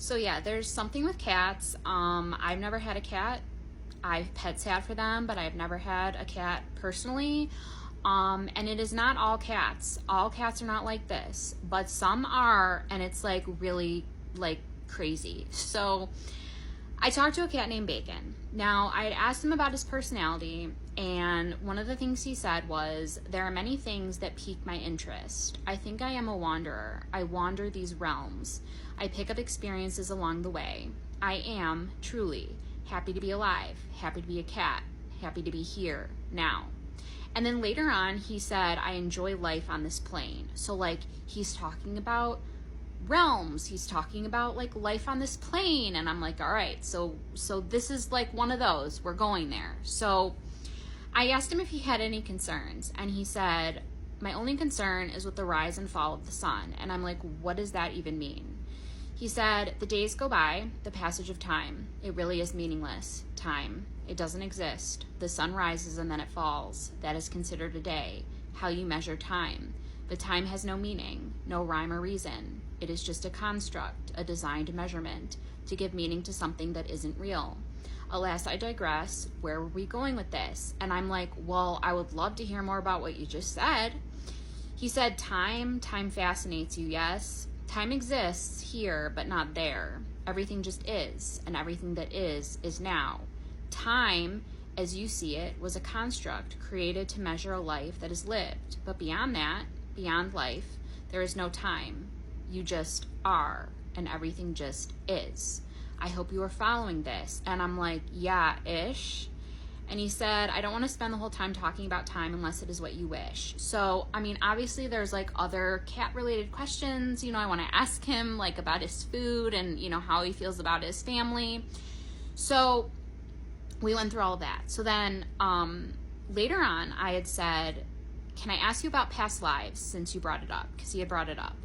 So yeah, there's something with cats. I've never had a cat. I've pet sat for them, but I've never had a cat personally. And it is not all cats. All cats are not like this, but some are, and it's like really like crazy. So I talked to a cat named Bacon. Now, I had asked him about his personality, and one of the things he said was, there are many things that pique my interest. I think I am a wanderer. I wander these realms. I pick up experiences along the way. I am, truly, happy to be alive, happy to be a cat, happy to be here, now. And then later on, he said, I enjoy life on this plane. So, like, he's talking about realms. He's talking about, like, life on this plane. And I'm like, all right, so this is, like, one of those. We're going there. So I asked him if he had any concerns. And he said, my only concern is with the rise and fall of the sun. And I'm like, what does that even mean? He said, the days go by, the passage of time. It really is meaningless. Time. It doesn't exist. The sun rises and then it falls. That is considered a day. How you measure time. But time has no meaning, no rhyme or reason. It is just a construct, a designed measurement, to give meaning to something that isn't real. Alas, I digress. Where were we going with this? And I'm like, well, I would love to hear more about what you just said. He said, time fascinates you, yes? Time exists here, but not there. Everything just is, and everything that is now. Time, as you see it, was a construct created to measure a life that is lived. But beyond that, beyond life, there is no time. You just are, and everything just is. I hope you are following this. And I'm like, yeah-ish. And he said, I don't want to spend the whole time talking about time unless it is what you wish. So, I mean, obviously there's like other cat-related questions. You know, I want to ask him like about his food and, you know, how he feels about his family. So we went through all of that. So then later on, I had said, can I ask you about past lives since you brought it up? Because he had brought it up.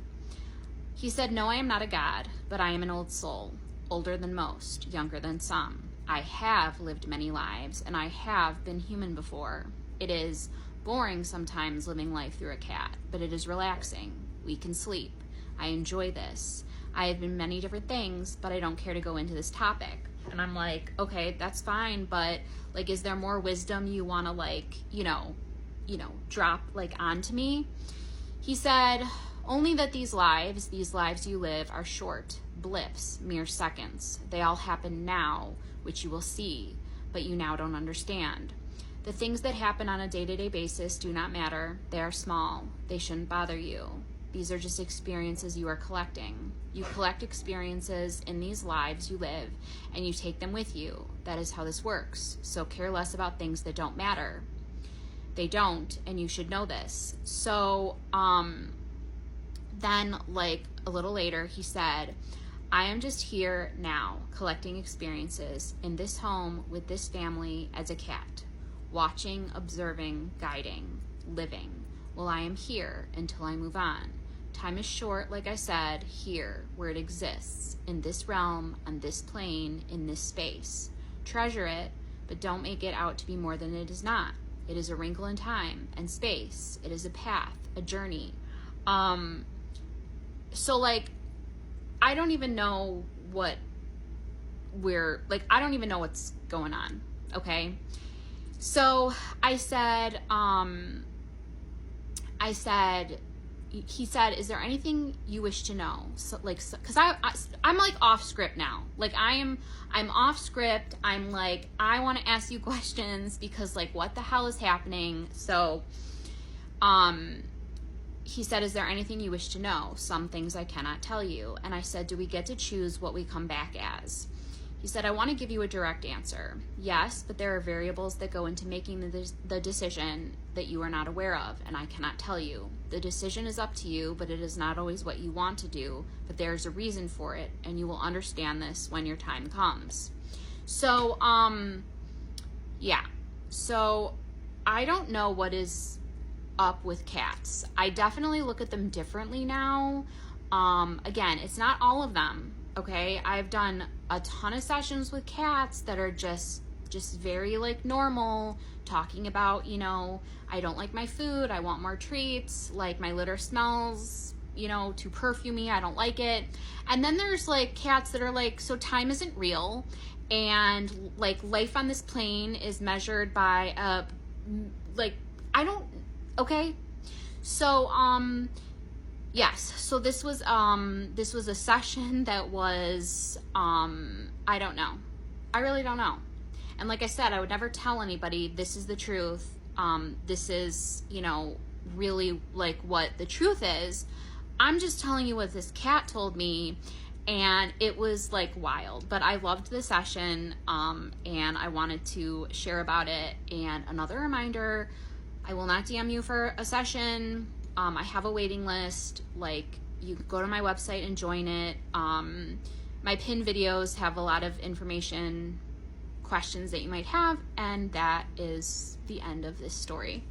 He said, no, I am not a god, but I am an old soul, older than most, younger than some. I have lived many lives, and I have been human before. It is boring sometimes living life through a cat, but it is relaxing. We can sleep. I enjoy this. I have been many different things, but I don't care to go into this topic. And I'm like, okay, that's fine, but like, is there more wisdom you want to like, you know, drop like onto me? He said, only that these lives you live are short, blips, mere seconds. They all happen now, which you will see, but you now don't understand. The things that happen on a day-to-day basis do not matter. They are small. They shouldn't bother you. These are just experiences you are collecting. You collect experiences in these lives you live, and you take them with you. That is how this works. So care less about things that don't matter. They don't, and you should know this. So, then, like, a little later, he said, I am just here now, collecting experiences in this home with this family as a cat, watching, observing, guiding, living. Well, I am here until I move on. Time is short, like I said, here, where it exists, in this realm, on this plane, in this space. Treasure it, but don't make it out to be more than it is not. It is a wrinkle in time and space. It is a path, a journey. So, like, I don't even know I don't even know what's going on, okay? So he said, is there anything you wish to know? So, like, because I'm like off script now. Like, I'm off script. I'm like, I want to ask you questions because, like, what the hell is happening? So, he said, is there anything you wish to know? Some things I cannot tell you. And I said, do we get to choose what we come back as? He said, I want to give you a direct answer. Yes, but there are variables that go into making the decision that you are not aware of, and I cannot tell you. The decision is up to you, but it is not always what you want to do, but there is a reason for it, and you will understand this when your time comes. So, yeah. So, I don't know what is up with cats. I definitely look at them differently now. Again, it's not all of them, okay? I've done a ton of sessions with cats that are just very like normal, talking about, you know, I don't like my food, I want more treats, like my litter smells too perfumey. I don't like it. And then there's like cats that are like, so time isn't real, and like life on this plane is measured by okay. So yes, so this was a session that was I don't know. I really don't know. And like I said, I would never tell anybody this is the truth. This is, really like what the truth is. I'm just telling you what this cat told me, and it was like wild. But I loved the session, and I wanted to share about it. And another reminder, I will not DM you for a session. I have a waiting list. Like, you can go to my website and join it. My pinned videos have a lot of information, questions that you might have, and that is the end of this story.